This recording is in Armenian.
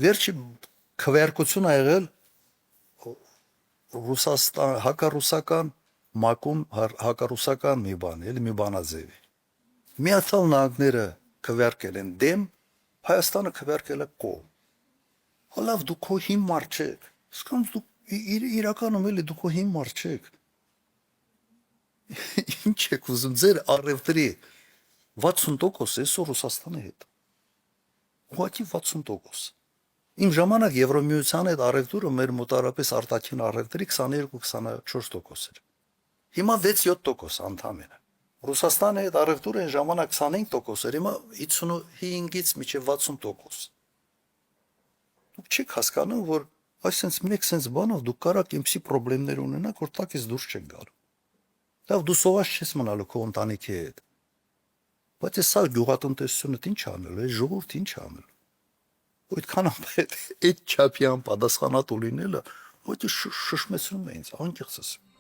վերջի քվեարկություն ա եղել Ռուսաստան հակառուսական մակում հակառուսական մի բան, էլի մի բանաձևի։ Միացյալ Նահանգները քվեարկել են դեմ, Հայաստանը քվեարկել է կողմ։ Հալավ դու քո հիմար չեք։ Իսկան դու իրականում էլի դու քո հիմար չեք։ Ինչ եք ուզում ձեր առևտրի 60% էսօր Ռուսաստանի հետ։ Ուղղակի 60%։ Իմ ժամանակ Եվրոմիության հետ առևտուրը մեր մոտարապես արտաքին առևտրի 22-24% էր։ Հիմա 6-7% ընդհանրապես։ Ռուսաստանի հետ առևտուրը այն ժամանակ 25% էր, հիմա 55-ից մինչև 60%։ Դուք չեք հասկանում, որ այսպես մեկ sense բանով դուք կարաք այնպիսի խնդիրներ ունենաք, որ տակից դուրս չեք գալու։ Լավ, դու սոված չես մնալու քո ընտանիքի հետ։ Բայց սա գյուղատնտեսությունը ինչ անելու, այս ժողովուրդը ինչ անելու։ Այդքան այդ չափյան պատասխանատու լինելը, ոչի շշմեցնում է ինձ, անկեղծ ասեմ։